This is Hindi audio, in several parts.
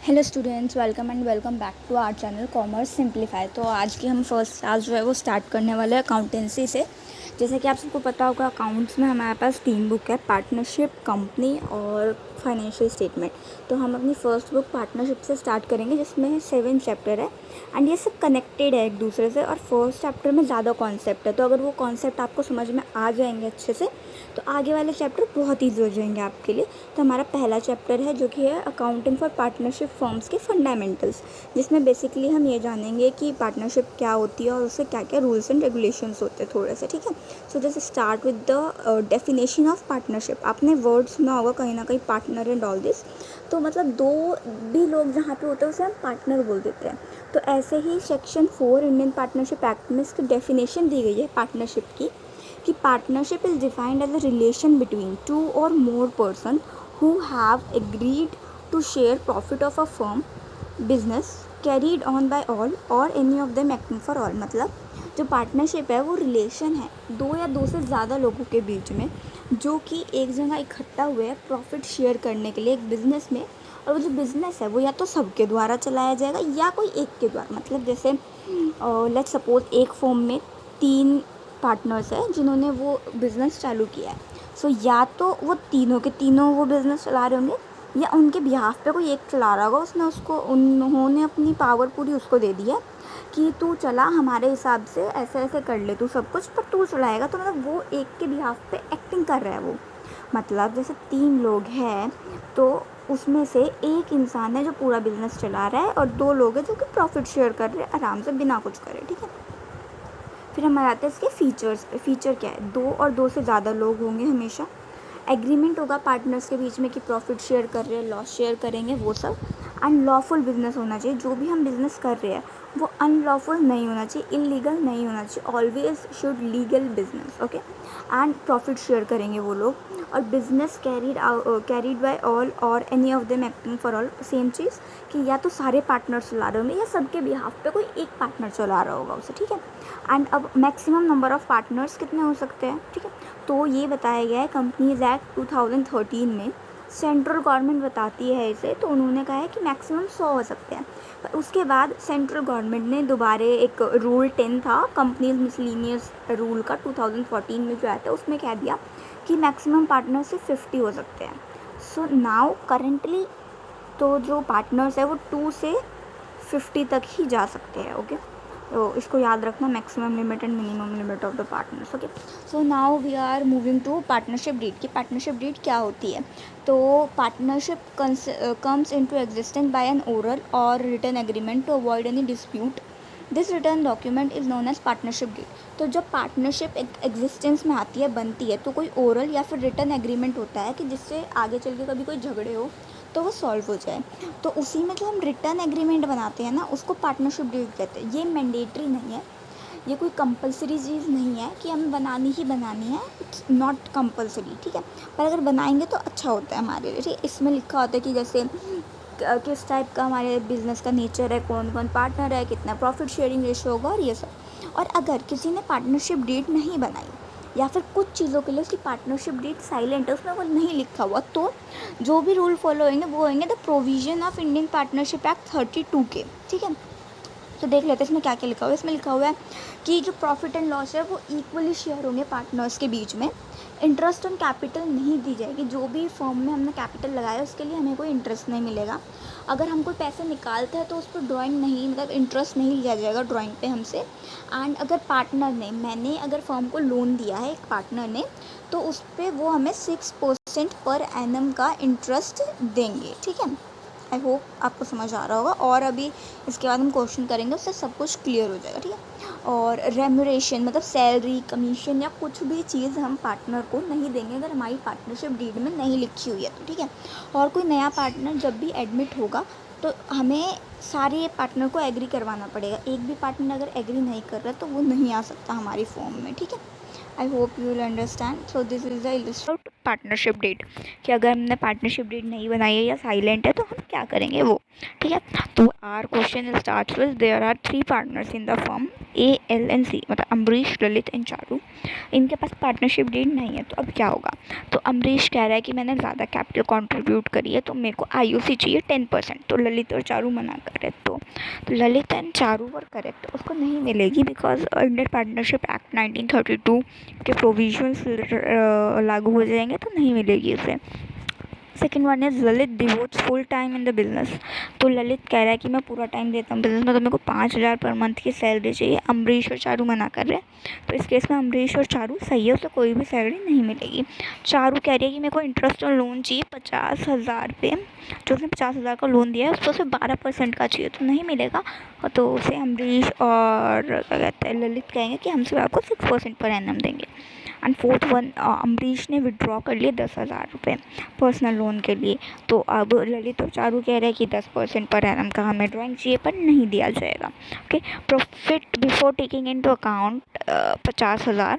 Hello students, welcome and welcome back to our channel commerce simplify. तो आज की हम फर्स्ट क्लास जो है वो स्टार्ट करने वाले हैं अकाउंटेंसी से। जैसे कि आप सबको पता होगा, अकाउंट्स में हमारे पास 3 बुक है, पार्टनरशिप, कंपनी और फाइनेंशियल स्टेटमेंट। तो हम अपनी फर्स्ट बुक पार्टनरशिप से स्टार्ट करेंगे, जिसमें 7 चैप्टर है एंड ये सब कनेक्टेड है एक दूसरे से। और फर्स्ट चैप्टर में ज़्यादा कॉन्सेप्ट है, तो अगर वो कॉन्सेप्ट आपको समझ में आ जाएंगे अच्छे से तो आगे वाले चैप्टर बहुत ईजी हो जाएंगे आपके लिए। तो हमारा पहला चैप्टर है जो कि है अकाउंटिंग फॉर पार्टनरशिप फर्म्स के फंडामेंटल्स, जिसमें बेसिकली हम ये जानेंगे कि पार्टनरशिप क्या होती है और उससे क्या क्या रूल्स एंड रेगुलेशंस होते हैं थोड़े से, ठीक है। सो जैसे start with the definition of partnership. आपने वर्ड सुना होगा कहीं ना कहीं, पार्टनर एंड ऑल दिस। तो मतलब दो भी लोग जहाँ पे होते हैं उसे हम पार्टनर बोल देते हैं। तो ऐसे ही सेक्शन 4 इंडियन पार्टनरशिप एक्ट में इसकी डेफिनेशन दी गई है पार्टनरशिप की, कि partnership is defined as a relation between 2 और more person who have agreed to share profit of a firm business carried on by all or any of them acting for all। मतलब जो पार्टनरशिप है वो रिलेशन है 2 या 2 से ज़्यादा लोगों के बीच में, जो कि एक जगह इकट्ठा हुए हैं प्रॉफिट शेयर करने के लिए एक बिज़नेस में। और वो जो बिज़नेस है वो या तो सबके द्वारा चलाया जाएगा या कोई एक के द्वारा। मतलब जैसे लेट्स सपोज एक फर्म में 3 पार्टनर्स हैं जिन्होंने वो बिज़नेस चालू किया है। सो या तो वो तीनों के तीनों वो बिज़नेस चला रहे होंगे, या उनके बिहाफ पे कोई एक चला रहा होगा। उन्होंने अपनी पावर पूरी उसको दे दी है कि तू चला, हमारे हिसाब से ऐसे ऐसे कर ले तू सब कुछ, पर तू चलाएगा। तो मतलब वो एक के बिहाफ पे एक्टिंग कर रहा है वो। मतलब जैसे 3 लोग हैं तो उसमें से एक इंसान है जो पूरा बिज़नेस चला रहा है और 2 लोग हैं जो कि प्रॉफिट शेयर कर रहे हैं आराम से बिना कुछ करे, ठीक है। फिर हमारे आते हैं इसके फीचर्स पे। फीचर क्या है? 2 और 2 से ज़्यादा लोग होंगे हमेशा। एग्रीमेंट होगा पार्टनर्स के बीच में कि प्रॉफिट शेयर कर रहे हैं, लॉस शेयर करेंगे, वो सब। एंड लॉफुल बिजनेस होना चाहिए। जो भी हम बिज़नेस कर रहे हैं वो अनलॉफुल नहीं होना चाहिए, इलीगल नहीं होना चाहिए। Always should legal business, okay. And profit share करेंगे वो लोग। और business carried by all or any of them acting for all. Same चीज़ कि या तो सारे पार्टनर्स चला रहे होंगे या सबके बिहाफ पे कोई एक पार्टनर चला रहा होगा उसे, ठीक है। एंड अब मैक्सिमम नंबर ऑफ़ पार्टनर्स कितने हो सकते हैं, ठीक है। तो ये बताया गया है कंपनीज एक्ट 2013 में। सेंट्रल गवर्नमेंट बताती है इसे, तो उन्होंने कहा है कि मैक्सिमम 100 हो सकते हैं। पर उसके बाद सेंट्रल गवर्नमेंट ने दोबारा एक रूल 10 था कंपनीज मिसलिनियस रूल का 2014 में जो आया था, उसमें कह दिया कि मैक्सिमम पार्टनर से 50 हो सकते हैं। सो नाउ करेंटली तो जो पार्टनर्स है वो 2 से 50 तक ही जा सकते हैं, ओके। तो इसको याद रखना, maximum limit and minimum limit of the partners, okay. So now we are moving to partnership deed. की पार्टनरशिप डीड क्या होती है? तो partnership comes into existence by an oral or written agreement to avoid any dispute. This return document is known as partnership deed. तो जब पार्टनरशिप एग्जिस्टेंस में आती है, बनती है, तो कोई ओरल या फिर रिटन एग्रीमेंट होता है कि जिससे आगे चल के कभी कोई झगड़े हो तो वो सॉल्व हो जाए। तो उसी में जो हम रिटर्न एग्रीमेंट बनाते हैं ना, उसको पार्टनरशिप डीड कहते हैं। ये मैंडेटरी नहीं है, ये कोई कंपलसरी चीज़ नहीं है कि हमें बनानी ही बनानी है। इट्स नॉट कंपलसरी, ठीक है। पर अगर बनाएंगे तो अच्छा होता है हमारे लिए, ठीक है। इसमें लिखा होता है कि जैसे किस टाइप का हमारे बिज़नेस का नेचर है, कौन कौन पार्टनर है, कितना प्रॉफिट शेयरिंग रेशो होगा और ये सब। और अगर किसी ने पार्टनरशिप डीड नहीं बनाई या फिर कुछ चीज़ों के लिए उसकी पार्टनरशिप डीड साइलेंट है, उसमें वो नहीं लिखा हुआ, तो जो भी रूल फॉलो होंगे वो होंगे the provision of Indian partnership act 32 के, ठीक है। तो देख लेते हैं इसमें क्या क्या लिखा हुआ है। इसमें लिखा हुआ है कि जो प्रॉफिट एंड लॉस है वो इक्वली शेयर होंगे पार्टनर्स के बीच में। इंटरेस्ट ऑन कैपिटल नहीं दी जाएगी। जो भी फर्म में हमने कैपिटल लगाया उसके लिए हमें कोई इंटरेस्ट नहीं मिलेगा। अगर हम कोई पैसे निकालते हैं तो उस पर ड्राइंग नहीं, मतलब इंटरेस्ट नहीं लिया जाएगा ड्राइंग पे हमसे। एंड अगर पार्टनर ने, मैंने अगर फर्म को लोन दिया है एक पार्टनर ने, तो उस पर वो हमें 6% पर एनम का इंटरेस्ट देंगे, ठीक है। आई होप आपको समझ आ रहा होगा। और अभी इसके बाद हम क्वेश्चन करेंगे, उससे सब कुछ क्लियर हो जाएगा, ठीक है। और रेम्यूरेशन मतलब सैलरी, कमीशन या कुछ भी चीज़ हम पार्टनर को नहीं देंगे अगर हमारी पार्टनरशिप डीड में नहीं लिखी हुई है तो, ठीक है। और कोई नया पार्टनर जब भी एडमिट होगा तो हमें सारे पार्टनर को एग्री करवाना पड़ेगा। एक भी पार्टनर अगर एग्री नहीं कर रहा तो वो नहीं आ सकता हमारी फॉर्म में, ठीक है। I hope you will understand. So this is the illustrate partnership deed, कि अगर हमने पार्टनरशिप डीड नहीं बनाई है या साइलेंट है तो हम क्या करेंगे वो, ठीक है। तो our question starts with there are 3 partners in the firm, ALNC मतलब अम्बरीश, ललित एंड चारू, इनके पास पार्टनरशिप डीड नहीं है। तो अब क्या होगा, तो अम्बरीश कह रहा है कि मैंने ज़्यादा कैपिटल कंट्रीब्यूट करी है तो मेरे को IOC चाहिए 10%। तो ललित और चारू मना कर रहे। तो Lalit and Charu were correct, उसको नहीं मिलेगी बिकॉज इंडियन पार्टनरशिप एक्ट 1932 के प्रोविजंस लागू हो जाएंगे तो नहीं मिलेगी उसे। Second one is Lalit devotees full time in the business. तो ललित कह रहा है कि मैं पूरा टाइम देता हूँ बिजनेस में, तो मेरे को 5,000 पर मंथ की सैलरी चाहिए। अम्बरीश और चारू मना कर रहे हैं। तो इस केस में अम्बरीश और चारू सही है, उसे कोई भी सैलरी नहीं मिलेगी। चारू कह रही है कि मेरे को इंटरेस्ट और लोन चाहिए 50,000 पे, जो उसने 50,000 का लोन दिया है उसको सिर्फ 12% का चाहिए, तो नहीं मिलेगा। तो उसे अम्बरीश और क्या कहते हैं ललित कहेंगे कि हम सिर्फ आपको 6% पर एनम देंगे। एंड फोर्थ वन, अम्बरीश ने विड्रॉ कर लिए 10,000 रुपये पर्सनल लोन के लिए। तो अब ललित और चारू कह रहे हैं कि 10% पर एनम का हमें ड्राइंग चाहिए पर नहीं दिया जाएगा। Okay, profit before taking into account 50,000।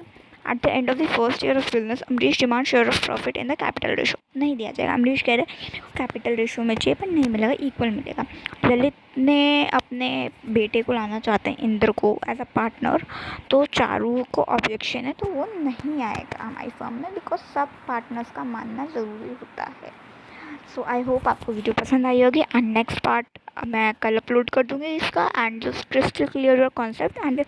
At the end of the first year of business Ambrish demand share of profit in the capital ratio, नहीं दिया जाएगा। अम्बरीश कह रहे हैं कैपिटल रेशो में चाहिए पर नहीं मिलेगा, इक्वल मिलेगा। ललित ने अपने बेटे को लाना चाहते हैं इंद्र को एज अ पार्टनर, तो चारू को ऑब्जेक्शन है तो वो नहीं आएगा हमारी फर्म में बिकॉज सब पार्टनर्स का मानना ज़रूरी होता है। सो आई होप आपको वीडियो पसंद आई होगी। एंड नेक्स्ट पार्ट मैं कल अपलोड कर दूँगी इसका। And just crystal clear your concept. And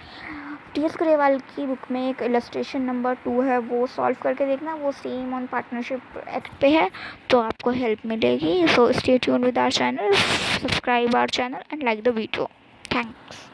TS Grewal की बुक में एक इलस्ट्रेशन नंबर 2 है, वो सॉल्व करके देखना, वो सेम ऑन पार्टनरशिप एक्ट पे है, तो आपको हेल्प मिलेगी। So stay tuned with our channel, subscribe our channel and like the video. Thanks.